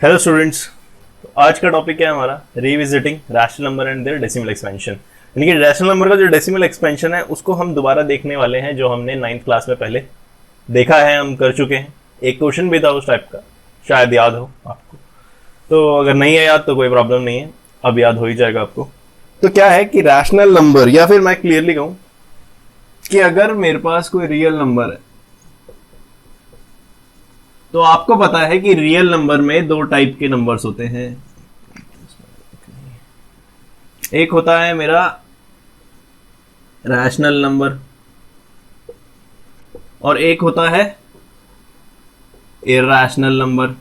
Hello students. आज का topic क्या है हमारा? Revisiting rational number and their decimal expansion. यानी कि रैशनल नंबर का जो डेसिमल एक्सपेंशन है उसको हम दोबारा देखने वाले हैं, जो हमने 9th क्लास में पहले देखा है, हम कर चुके हैं। एक क्वेश्चन भी था उस टाइप का, शायद याद हो आपको। तो अगर नहीं है याद तो कोई प्रॉब्लम नहीं है, अब याद हो ही जाएगा आपको। तो क्या है कि रैशनल नंबर, या फिर मैं क्लियरली कहूं कि अगर मेरे पास कोई रियल नंबर है, तो आपको पता है कि रियल नंबर में दो टाइप के नंबर्स होते हैं। एक होता है मेरा रैशनल नंबर और एक होता है इरैशनल नंबर।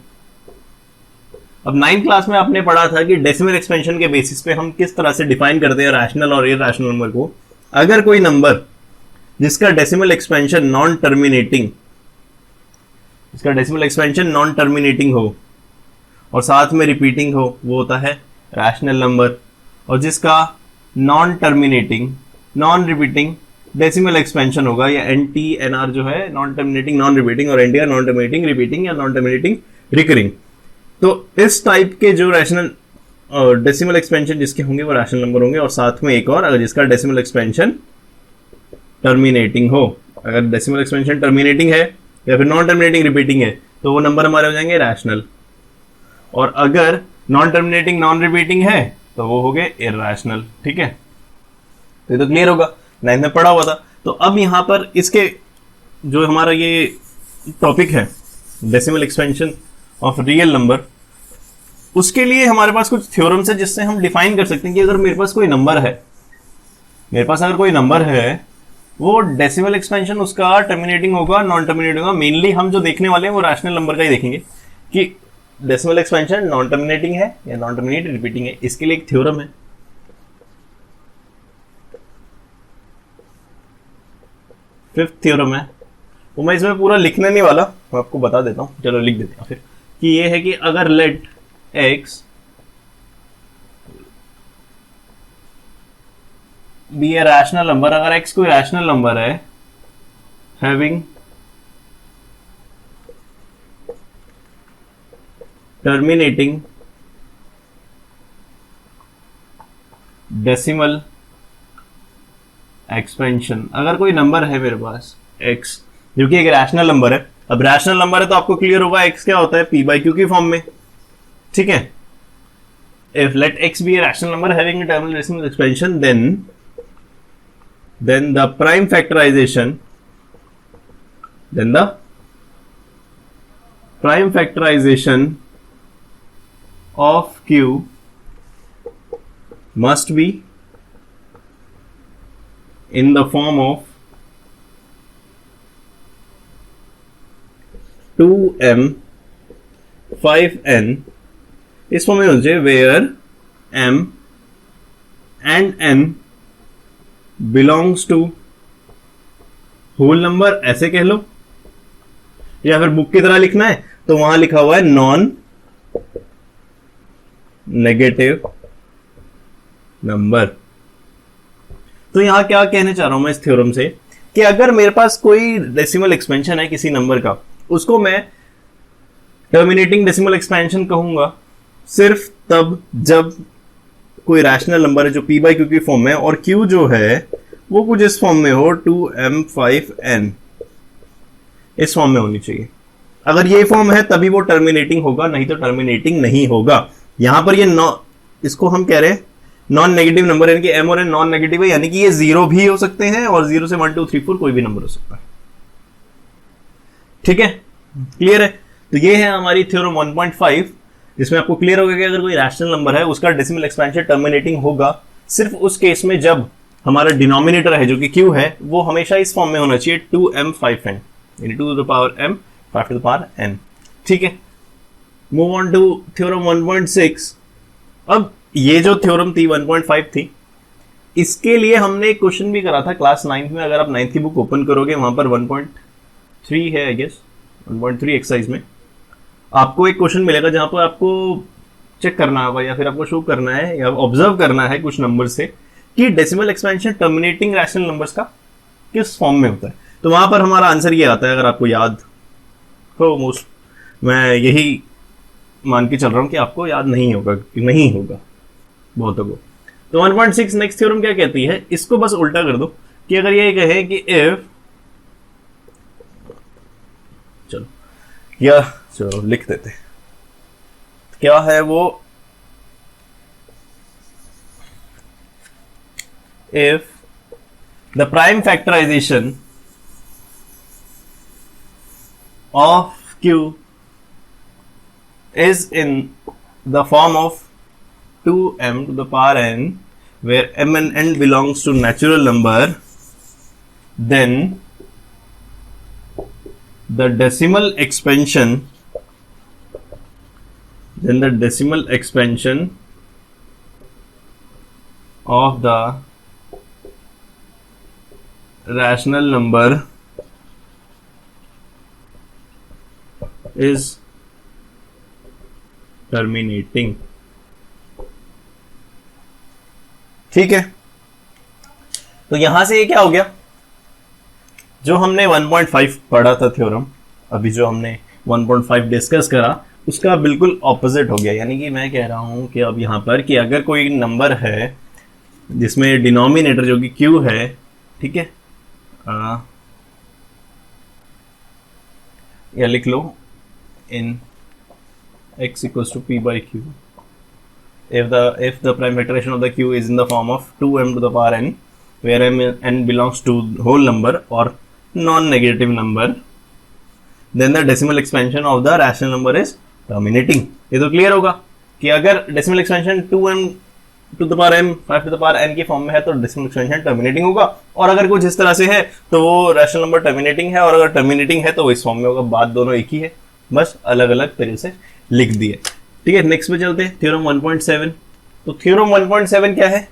अब 9th क्लास में आपने पढ़ा था कि डेसिमल एक्सपेंशन के बेसिस पे हम किस तरह से डिफाइन करते हैं रैशनल और इरैशनल नंबर को। अगर कोई नंबर जिसका डेसिमल एक्सपेंशन नॉन टर्मिनेटिंग, इसका डेसिमल एक्सपेंशन नॉन टर्मिनेटिंग हो और साथ में रिपीटिंग हो, वो होता है रैशनल नंबर। और जिसका non terminating non repeating decimal expansion होगा, या NTNR जो है, नॉन टर्मिनेटिंग नॉन रिपीटिंग, और NTR नॉन टर्मिनेटिंग रिपीटिंग या नॉन टर्मिनेटिंग रिकरिंग। तो इस टाइप के जो रैशनल डेसिमल एक्सपेंशन जिसके होंगे वो रैशनल नंबर होंगे। और साथ में एक और, अगर जिसका डेसिमल एक्सपेंशन टर्मिनेटिंग हो, अगर डेसिमल एक्सपेंशन टर्मिनेटिंग है या फिर नॉन टर्मिनेटिंग रिपीटिंग है, तो वो नंबर हमारे हो जाएंगे रैशनल। और अगर नॉन टर्मिनेटिंग नॉन रिपीटिंग है तो वो हो गए इरैशनल। ठीक है, तो ये तो क्लियर होगा, 9th में पढ़ा हुआ था। तो अब यहां पर इसके जो हमारा ये टॉपिक है decimal expansion of real number, उसके लिए हमारे पास कुछ थ्योरम्स है जिससे हम डिफाइन कर सकते हैं कि अगर मेरे पास कोई नंबर है, मेरे पास अगर कोई नंबर है, वो डेसिमल एक्सपेंशन उसका टर्मिनेटिंग होगा नॉन टर्मिनेटिंग होगा। मेनली हम जो देखने वाले हैं वो रैशनल नंबर का ही देखेंगे कि डेसिमल एक्सपेंशन नॉन टर्मिनेटिंग है या नॉन टर्मिनेटिंग रिपीटिंग है। इसके लिए एक थ्योरम है, फिफ्थ थ्योरम है, वो मैं इसमें पूरा लिखने नहीं वाला, मैं आपको बता देता हूं, चलो लिख देते हैं फिर। कि ये है कि अगर let x be a rational number, अगर एक्स कोई रैशनल नंबर है हैविंग टर्मिनेटिंग डेसिमल एक्सपेंशन, अगर कोई नंबर है मेरे पास x जो कि एक रैशनल नंबर है। अब रैशनल नंबर है तो आपको क्लियर होगा x क्या होता है, p/q की फॉर्म में। ठीक है, if let x be a rational number having a terminal decimal expansion, then the prime factorization of q must be in the form of 2m 5n, इस फॉर्म में हो जाए where m and n belongs to whole number, ऐसे कह लो, या फिर book की तरह लिखना है तो वहां लिखा हुआ है नॉन नेगेटिव नंबर। तो यहां क्या कहने चाह रहा हूं मैं इस थ्योरम से, कि अगर मेरे पास कोई डेसिमल एक्सपेंशन है किसी नंबर का, उसको मैं टर्मिनेटिंग डेसिमल एक्सपेंशन कहूंगा सिर्फ तब जब कोई रैशनल नंबर है जो p/q की फॉर्म में, और q जो है वो कुछ इस फॉर्म में हो, 2m5n, इस फॉर्म में होनी चाहिए। अगर ये फॉर्म है तभी वो टर्मिनेटिंग होगा, नहीं तो टर्मिनेटिंग नहीं होगा। यहां पर ये इसको हम कह रहे हैं नॉन नेगेटिव नंबर, यानी कि m और n नॉन नेगेटिव है, यानी कि ये 0 भी हो सकते हैं और 0 से 1 2 3 4 कोई भी नंबर हो सकता है। ठीक है, क्लियर है। तो ये है हमारी थ्योरम 1.5, जिसमें आपको क्लियर होगा कि अगर कोई रैशनल नंबर है उसका डेसिमल एक्सपेंशन टर्मिनेटिंग होगा सिर्फ उस केस में जब हमारा डिनोमिनेटर है जो कि q है वो हमेशा इस फॉर्म में होना चाहिए, 2m5n, यानी 2 to the power m 5 to the power n। ठीक है, मूव ऑन टू थ्योरम 1.6। अब ये जो थ्योरम थी 1.5 थी, इसके लिए हमने एक क्वेश्चन भी करा था क्लास 9th में। अगर आप 9th की बुक ओपन करोगे वहां पर 1.3 है, आई गेस 1.3 एक्सरसाइज में आपको एक क्वेश्चन मिलेगा जहां पर आपको चेक करना होगा या फिर आपको शो करना है या ऑब्जर्व करना है कुछ नंबर से कि decimal expansion terminating rational numbers का किस फॉर्म में होता है। तो वहां पर हमारा आंसर ये आता है, अगर आपको याद हो, मोस्ट मैं यही मान के चल रहा हूं कि आपको याद नहीं होगा, नहीं होगा बहुतों को। तो 1.6 नेक्स्ट थ्योरम क्या कहती है, इसको बस उल्टा कर दो कि अगर ये कहे कि इफ, चलो लिख देते, क्या है वो, if the prime factorization of Q is in the form of 2m to the power n, where m and n belongs to natural number, then the decimal expansion of the rational number is terminating। ठीक है, तो यहां से ये क्या हो गया, जो हमने 1.5 पढ़ा था थ्योरम, अभी जो हमने 1.5 डिस्कस करा, उसका बिल्कुल ऑपोजिट हो गया। यानी कि मैं कह रहा हूं कि अब यहां पर कि अगर कोई नंबर है जिसमें डिनोमिनेटर जो कि q है, ठीक है, या लिख लो in x equals to p by q, if the prime factorization of the q is in the form of 2m to the power n, where n belongs to whole number or non-negative number, then the decimal expansion of the rational number is terminating। ये तो clear होगा कि अगर decimal expansion 2m to the power m 5 to the power n की form में है तो decimal expansion terminating होगा, और अगर कुछ इस तरह से है तो वो रैशनल नंबर टर्मिनेटिंग है, और अगर टर्मिनेटिंग है तो वो इस फॉर्म में होगा। बात दोनों एक ही है, बस अलग अलग तरीके से लिख दिए। ठीक है, नेक्स्ट पे चलते हैं, थ्योरम 1.7। तो थ्योरम 1.7 क्या है,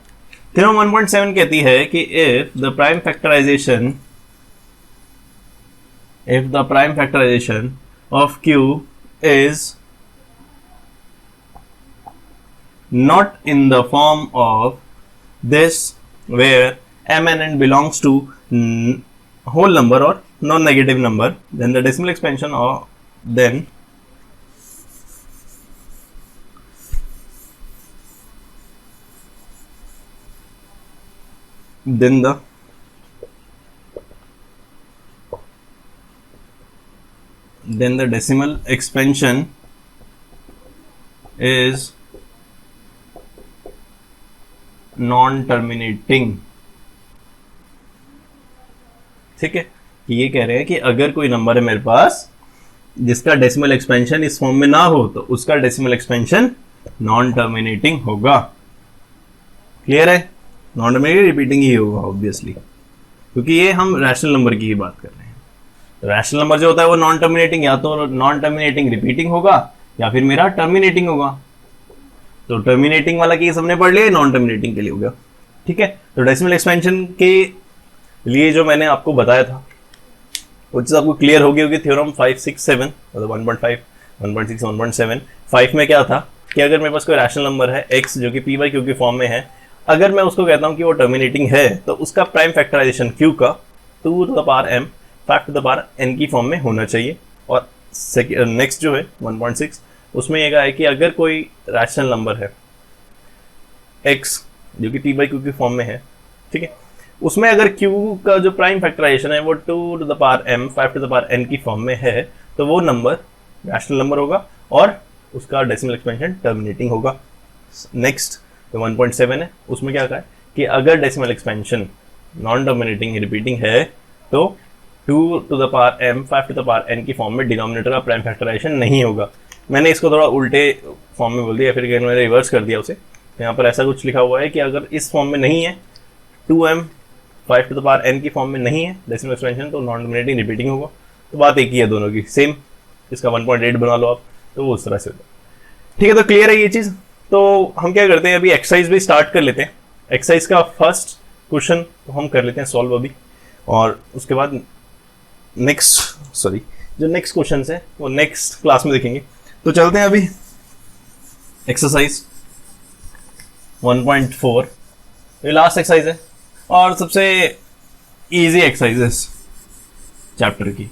थ्योरम 1.7 कहती है कि if the prime factorization of q is not in the form of this, where m and n belongs to whole number or non-negative number, then the decimal expansion of then the decimal expansion is non-terminating। ठीक है, ये कह रहे हैं कि अगर कोई number है मेरे पास जिसका डेसिमल एक्सपेंशन इस फॉर्म में ना हो तो उसका डेसिमल एक्सपेंशन नॉन टर्मिनेटिंग होगा। क्लियर है, नॉन टर्मिनेटिंग रिपीटिंग ही होगा ऑब्वियसली, क्योंकि ये हम रैशनल नंबर की ही बात कर रहे हैं। रैशनल नंबर जो होता है वो नॉन टर्मिनेटिंग, या तो नॉन टर्मिनेटिंग रिपीटिंग होगा या फिर मेरा टर्मिनेटिंग होगा। तो टर्मिनेटिंग वाला केस हमने पढ़ लिया, नॉन टर्मिनेटिंग के लिए हो गया। ठीक है, तो डेसिमल एक्सपेंशन के लिए जो मैंने आपको बताया था वो चीज आपको क्लियर हो गई होगी। थ्योरम 5, 6, 7 मतलब 1.5, 1.6, 1.7। 5 में क्या था कि अगर मेरे पास कोई रैशनल नंबर है x जो कि p बाई क्यू की फॉर्म में है, अगर मैं उसको कहता हूं कि वो टर्मिनेटिंग है तो उसका प्राइम फैक्टराइजेशन q का 2 to the power m 5 to the power n की फॉर्म में होना चाहिए। और नेक्स्ट जो है 1.6 उसमें यह है कि अगर कोई रैशनल नंबर है x जो कि p बाई क्यू की फॉर्म में है, ठीक है, उसमें अगर q का जो प्राइम फैक्टराइजेशन है वो 2 to the power m 5 to the power n की फॉर्म में है, तो वो नंबर रैशनल नंबर होगा और उसका डेसिमल एक्सपेंशन टर्मिनेटिंग होगा। नेक्स्ट जो 1.7 है उसमें क्या कहा है कि अगर decimal expansion non terminating repeating है तो 2 to the power m 5 to the power n की फॉर्म में डिनोमिनेटर का प्राइम फैक्टराइजेशन नहीं होगा। मैंने इसको थोड़ा उल्टे फॉर्म में बोल दिया, फिर मैंने रिवर्स कर दिया उसे। यहाँ पर ऐसा कुछ लिखा हुआ है कि अगर इस फॉर्म में नहीं है 2m 5 to the power n की फॉर्म में नहीं है डेसिमल एक्सपेंशन, तो नॉन टर्मिनेटिंग रिपीटिंग होगा। तो बात एक ही है दोनों की, सेम। इसका 1.8 बना लो आप, तो वो उस तरह से होगा। ठीक है, तो क्लियर है ये चीज। तो हम क्या करते हैं, अभी एक्सरसाइज भी स्टार्ट कर लेते हैं। एक्सरसाइज का फर्स्ट क्वेश्चन तो हम कर लेते हैं सॉल्व अभी, और उसके बाद जो नेक्स्ट क्वेश्चन है वो नेक्स्ट क्लास में देखेंगे। तो चलते हैं अभी एक्सरसाइज 1.4, ये लास्ट एक्सरसाइज है और सबसे इजी एक्सरसाइजेस चैप्टर की,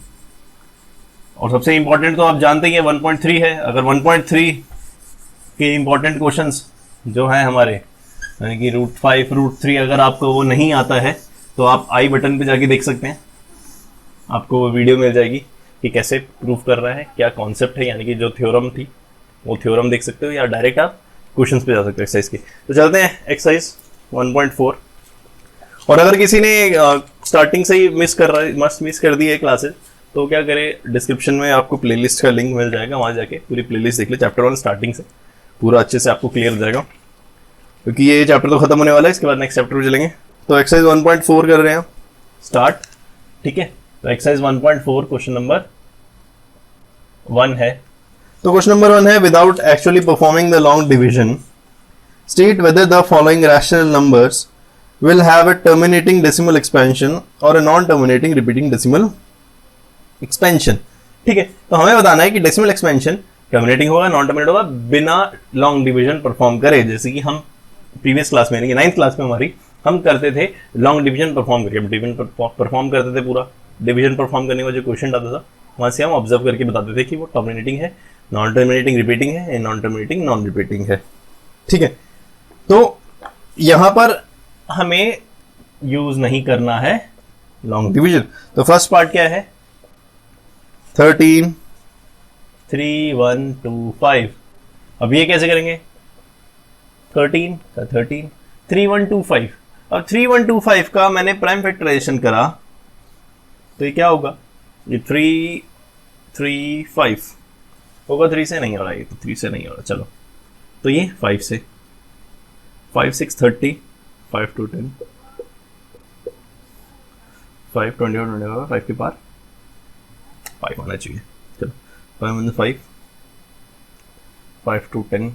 और सबसे इंपॉर्टेंट तो आप जानते ही हैं 1.3 है। अगर 1.3 के इंपॉर्टेंट क्वेश्चंस जो है हमारे, यानी कि √5 √3, अगर आपको वो नहीं आता है तो आप आई बटन पे जाके देख सकते हैं, आपको वो वीडियो मिल जाएगी कि कैसे प्रूव कर रहा है, क्या कॉन्सेप्ट है, यानी कि जो थ्योरम थी वो थ्योरम देख सकते हो, या डायरेक्ट आप क्वेश्चंस पे जा सकते हो एक्सरसाइज के। तो चलते हैं एक्सरसाइज 1.4। और अगर किसी ने स्टार्टिंग से ही मिस कर दी है क्लासेस, तो क्या करे, डिस्क्रिप्शन में आपको प्लेलिस्ट का लिंक मिल जाएगा, वहां जाके पूरी प्लेलिस्ट देख ले, चैप्टर 1 स्टार्टिंग से पूरा अच्छे से आपको क्लियर हो जाएगा, क्योंकि ये चैप्टर तो खत्म होने वाला है, इसके बाद नेक्स्ट चैप्टर पे चलेंगे। तो एक्सरसाइज 1.4 कर रहे हैं स्टार्ट, ठीक है। तो एक्सरसाइज 1.4 क्वेश्चन नंबर 1 है। तो क्वेश्चन नंबर 1 है, without actually performing the long division state whether the following rational numbers will have a terminating decimal expansion और a non terminating repeating decimal expansion, ठीक है। तो हमें बताना है कि डेसिमल एक्सपेंशन टर्मिनेटिंग होगा, नॉन टर्मिनेट होगा, बिना लॉन्ग डिवीजन परफॉर्म करे, जैसे कि हम प्रीवियस क्लास में यानी कि 9th क्लास में हमारी हम करते थे लॉन्ग डिवीजन परफॉर्म करके, डिवीजन परफॉर्म करते थे, पूरा डिवीजन परफॉर्म करने का जो क्वेश्चन आता था वहां से हम ऑब्जर्व करके बताते थे कि वो टर्मिनेटिंग है, नॉन टर्मिनेटिंग रिपीटिंग है, नॉन टर्मिनेटिंग नॉन रिपीटिंग है, ठीक है। तो यहां पर हमें यूज नहीं करना है लॉन्ग डिवीजन। तो फर्स्ट पार्ट क्या है, 13 3 1 2 5। अब ये कैसे करेंगे, 13 का 13 3 1 2 5। अब 3 1 2 5 का मैंने प्राइम फैक्टराइजेशन करा तो ये क्या होगा, ये 3 3 5 होगा, 3 से नहीं हो रहा, ये तो 3 से नहीं हो रहा, चलो तो ये 5 से, 5 6 30, 5 2 10, 5 20 5 के पार 5 आना चाहिए, चलो 5 1 5, 5 2 10,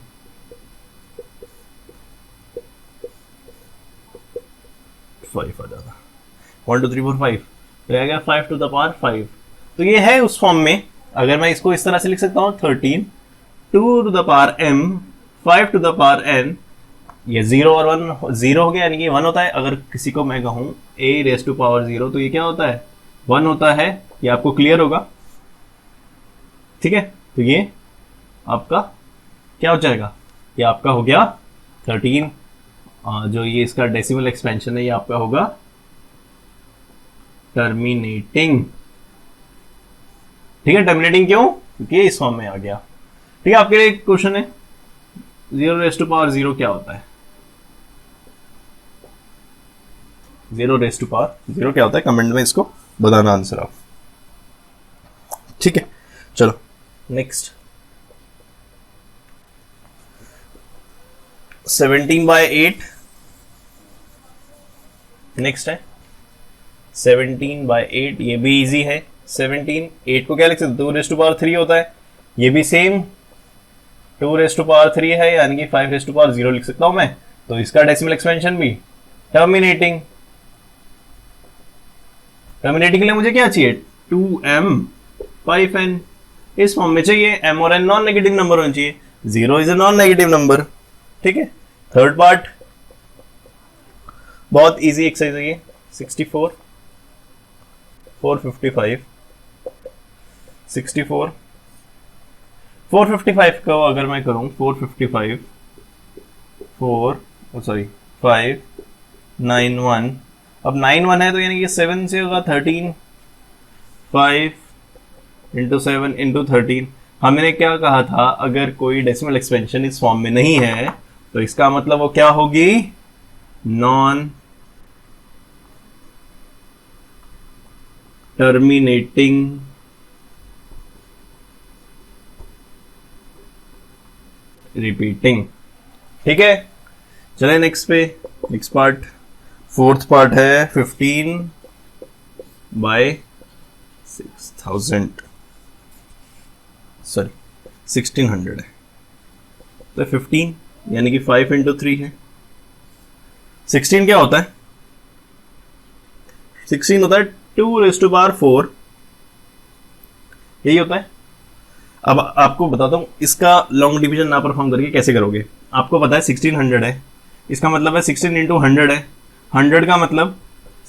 5 आ जाता, 1 2 3 4 5, तो आ गया 5 टू द पावर 5। तो ये है उस फॉर्म में, अगर मैं इसको इस तरह से लिख सकता हूँ 13 2 to the power m 5 to the power n, ये 0 और 1 0 हो गया, यानी कि 1 होता है। अगर किसी को मैं कहूँ a रेस टू पावर 0, तो ये क्या होता है, 1 होता है, ये आपको क्लियर होगा, ठीक है। तो ये आपका क्या हो जाएगा, ये आपका हो गया 13, जो ये इसका डेसिमल एक्सपेंशन है ये आपका होगा टर्मिनेटिंग, ठीक है। टर्मिनेटिंग क्यों, क्योंकि इस फॉर्म में आ गया, ठीक है। आपके लिए एक क्वेश्चन है, 0 रेस टू पावर 0 क्या होता है, 0 रेस टू पावर 0 क्या होता है, कमेंट में इसको बताना आंसर आप, ठीक है। चलो नेक्स्ट, 17/8 नेक्स्ट है, 17/8, ये भी इजी है। 17 8 को क्या लिख सकते, 2 रेस टू पावर 3 होता है, ये भी सेम 2 रेस टू पावर 3 है, यानी कि 5 रेस टू पावर 0 लिख सकता हूं मैं। तो इसका डेसिमल एक्सपेंशन भी टर्मिनेटिंग, टर्मिनेटिंग के लिए मुझे क्या चाहिए, 2m 5n, इस फॉर्म में चाहिए, m और n नॉन नेगेटिव नंबर होना चाहिए, 0 is a non negative number, ठीक है। थर्ड पार्ट बहुत इजी एक्सरसाइज है ये, 64 455 64 455 को अगर मैं करूं 455 5 9 1, अब 9 1 है तो यानी कि 7 से होगा 13, 5 इंटू 7 इंटू 13। हमने क्या कहा था, अगर कोई डेसिमल एक्सपेंशन इस फॉर्म में नहीं है तो इसका मतलब वो क्या होगी, नॉन टर्मिनेटिंग रिपीटिंग, ठीक है। चले नेक्स्ट पे, नेक्स्ट पार्ट, फोर्थ पार्ट है 1600 है, तो 15 यानी कि 5 इंटू 3 है। 16 क्या होता है, 16 होता है 2 रेज़ टू पावर 4, यही होता है। अब आपको बताता हूं इसका लॉन्ग डिवीजन ना परफॉर्म करके कैसे करोगे। आपको पता है 1600 है, इसका मतलब है 16 इंटू 100 है, 100 का मतलब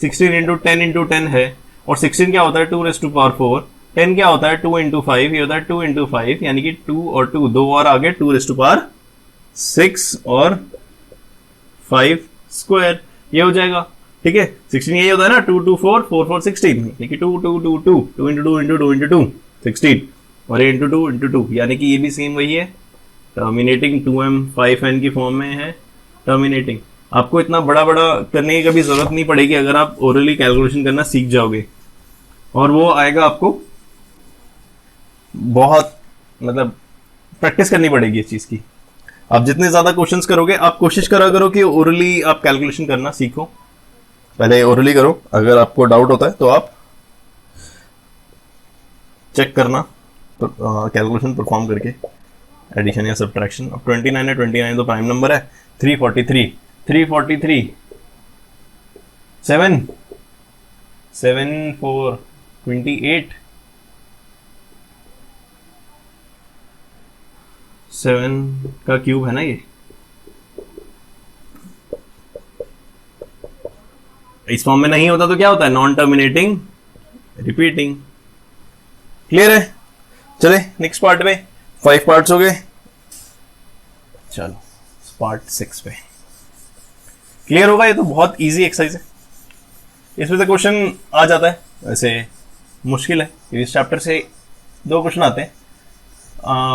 16 इंटू 10 इंटू 10 है, और 16 क्या होता है 2 रेज़ टू पावर 4, 10 क्या होता है 2 इंटू 5, ये होता है 2 इंटू 5, यानी कि 2 और 2 दो और आगे 2 रेज़ टू पावर 6 और 5 स्क्वायर, ये हो जाएगा। ठीक है, 16 यही होता है ना, 2 2 4 4 4 16, देखिए 2 2 2 2 2 इंटू 2 इंटू 2 इंटू 2 16 और ये इंटू 2 इंटू 2, यानी कि ये भी सेम वही है, टर्मिनेटिंग 2m 5n की फॉर्म में है टर्मिनेटिंग। आपको इतना बड़ा बड़ा करने की कभी जरूरत नहीं पड़ेगी अगर आप ओरली कैलकुलेशन करना सीख जाओगे, और वो आएगा आपको बहुत, मतलब प्रैक्टिस करनी पड़ेगी इस चीज की। आप जितने ज्यादा क्वेश्चंस करोगे, आप कोशिश करा करो कि ओरली आप कैलकुलेशन करना सीखो, पहले ओरली करो, अगर आपको डाउट होता है तो आप चेक करना कैलकुलेशन परफॉर्म करके, एडिशन या सब्ट्रैक्शन। अब 29 है, 29 तो प्राइम नंबर है, 343 343 7 7 4 28 7 का क्यूब है ना ये, इस फॉर्म में नहीं होता तो क्या होता है, नॉन टर्मिनेटिंग रिपीटिंग। क्लियर है? चले नेक्स्ट पार्ट में, 5 पार्ट्स हो गए, चलो पार्ट 6 पे। क्लियर होगा? ये तो बहुत इजी एक्सरसाइज है, इसमें से क्वेश्चन आ जाता है, वैसे मुश्किल है, इस चैप्टर से 2 क्वेश्चन आते हैं।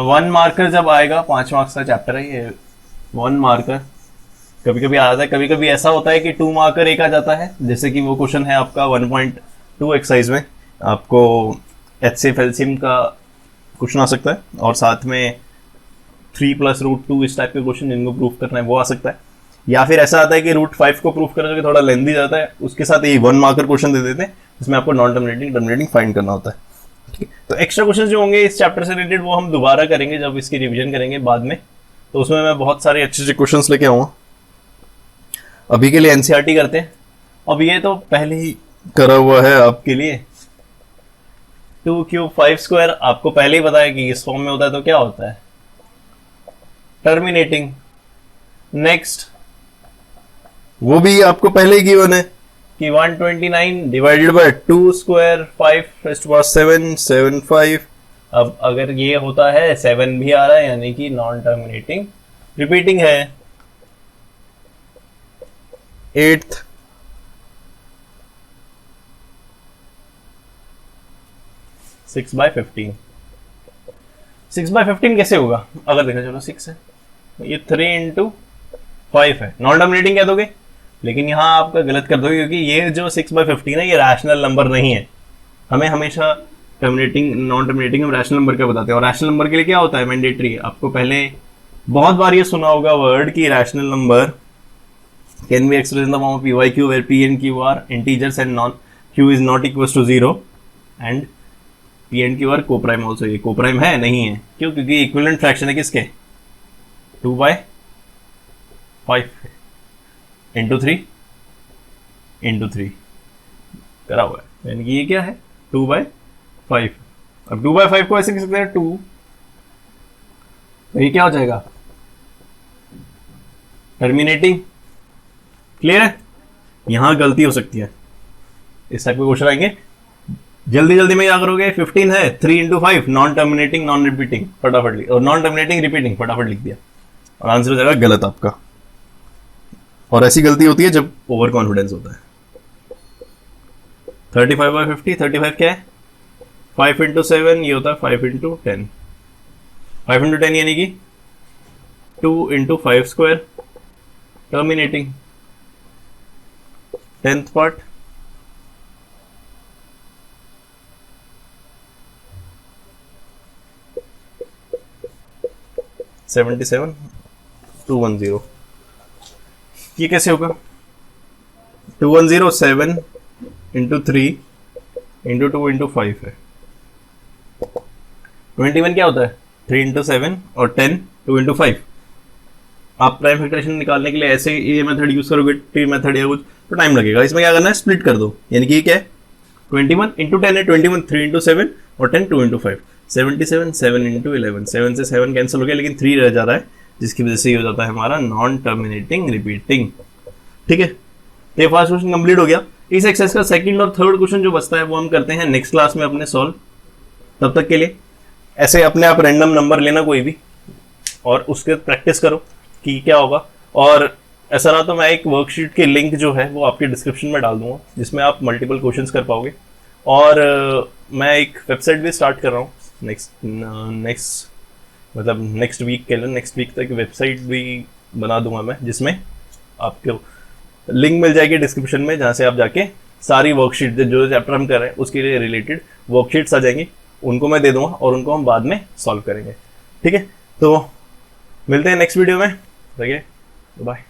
1 मार्कर जब आएगा, 5 मार्क्स का चैप्टर है ये, 1 मार्कर कभी कभी आ जाता है, कभी कभी ऐसा होता है कि 2 मार्कर एक आ जाता है, जैसे कि वो क्वेश्चन है आपका 1.2 एक्सरसाइज में, आपको HCF LCM का क्वेश्चन आ सकता है, और साथ में 3 + √2 इस टाइप के क्वेश्चन जिनको प्रूफ करना है वो आ सकता है, या फिर ऐसा आता है कि √5 को प्रूफ करना जो कि थोड़ा लेंथी जाता है, उसके साथ ये 1 मार्कर क्वेश्चन दे देते हैं, जिसमें आपको नॉन टर्मिनेटिंग टर्मिनेटिंग फाइंड करना होता है। ठीक है, तो एक्स्ट्रा क्वेश्चन जो होंगे इस चैप्टर से रिलेटेड वो हम दोबारा करेंगे जब इसकी रिवीजन करेंगे बाद में, तो उसमें मैं बहुत सारे अच्छे अच्छे क्वेश्चन लेके आऊंगा। अभी के लिए एनसीईआरटी करते हैं। अब ये तो पहले ही करा हुआ है आपके लिए, 2 क्यूब 5 स्क्वायर, आपको पहले ही पता है कि इस फॉर्म में होता है तो क्या होता है, टर्मिनेटिंग। नेक्स्ट, वो भी आपको पहले ही गिवन है कि 129 डिवाइडेड बाय 2 स्क्वायर 5⁻7 75। अब अगर ये होता है 7 भी आ रहा है, यानी कि नॉन टर्मिनेटिंग रिपीटिंग है। 8th, 6/15 6/15 कैसे होगा? अगर देखा, चलो 6 है, ये 3 × 5 है, नॉन टर्मिनेटिंग कह दोगे, लेकिन यहां आपका गलत कर दोगे, क्योंकि ये जो 6/15 है ये रैशनल नंबर नहीं है। हमें हमेशा टर्मिनेटिंग नॉन टर्मिनेटिंग हम रैशनल नंबर का बताते हैं, और रैशनल नंबर के लिए क्या होता है, मैंडेटरी। आपको पहले बहुत बार ये सुना होगा वर्ड कि rational number can be expressed in the form of PYQ where P and Q are integers and Q is not equals to 0 and P and Q are co-prime also। ये co-prime है नहीं है, क्यों? क्योंकि equivalent fraction है किसके, 2/5 into 3 करा हुआ है, यानी कि ये क्या है, 2/5। अब 2/5 को ऐसे लिख सकते हैं 2, तो ये क्या हो जाएगा, टर्मिनेटिंग। क्लियर है? यहां गलती हो सकती है, इस टाइप के क्वेश्चन आएंगे, जल्दी जल्दी में क्या करोगे, 15 है, 3 × 5 नॉन टर्मिनेटिंग नॉन रिपीटिंग, फटाफट लिख, और नॉन टर्मिनेटिंग रिपीटिंग फटाफट लिख दिया, और आंसर हो जाएगा गलत आपका। और ऐसी गलती होती है जब ओवर कॉन्फिडेंस होता है। 35/50, 35 क्या है, 5 × 7, ये होता है 5 × 10, 5 × 10 यानी कि 2 × 5 स्क्वायर टर्मिनेटिंग। 10th पार्ट, $77 210, ये कैसे होगा, 210 7 × 3 × 2 × 5 है, 21 क्या होता है, 3 × 7 और 10 2 × 5। आप प्राइम फैक्टराइजेशन निकालने के लिए ऐसे ये मेथड यूज करोगे, ट्री मेथड या कुछ, तो टाइम लगेगा। इसमें क्या करना है, स्प्लिट कर दो, यानी कि ये क्या है, 21 × 10 है, 21 3 × 7 और 10 2 × 5, 77 7 × 11, 7 से 7 कैंसिल हो गया, लेकिन 3 रह जा रहा है, जिसकी वजह से ये हो जाता है हमारा नॉन टर्मिनेटिंग रिपीटिंग। ठीक है, तो ये फर्स्ट क्वेश्चन कंप्लीट हो गया। इस एक्सरसाइज का सेकंड और थर्ड क्वेश्चन जो बचता है वो हम करते हैं नेक्स्ट क्लास में अपने सॉल्व। तब तक के लिए ऐसे अपने आप रैंडम नंबर लेना कोई भी, और उसके प्रैक्टिस करो, कि क्या होगा। और ऐसा रहा तो मैं एक वर्कशीट की लिंक जो है वो आपके डिस्क्रिप्शन में डाल दूंगा, जिसमें आप मल्टीपल क्वेश्चंस कर पाओगे। और मैं एक वेबसाइट भी स्टार्ट कर रहा हूँ नेक्स्ट मतलब नेक्स्ट वीक के लिए, नेक्स्ट वीक तक वेबसाइट भी बना दूंगा मैं, जिसमें आपको लिंक मिल जाएगी डिस्क्रिप्शन में, जहाँ से आप जाके सारी वर्कशीट जो चैप्टर हम कर रहे हैं उसके लिए रिलेटेड वर्कशीट्स आ जाएंगी, उनको मैं दे दूंगा और उनको हम बाद में सॉल्व करेंगे। ठीक है, तो मिलते हैं नेक्स्ट वीडियो में, ठीक है, बाय।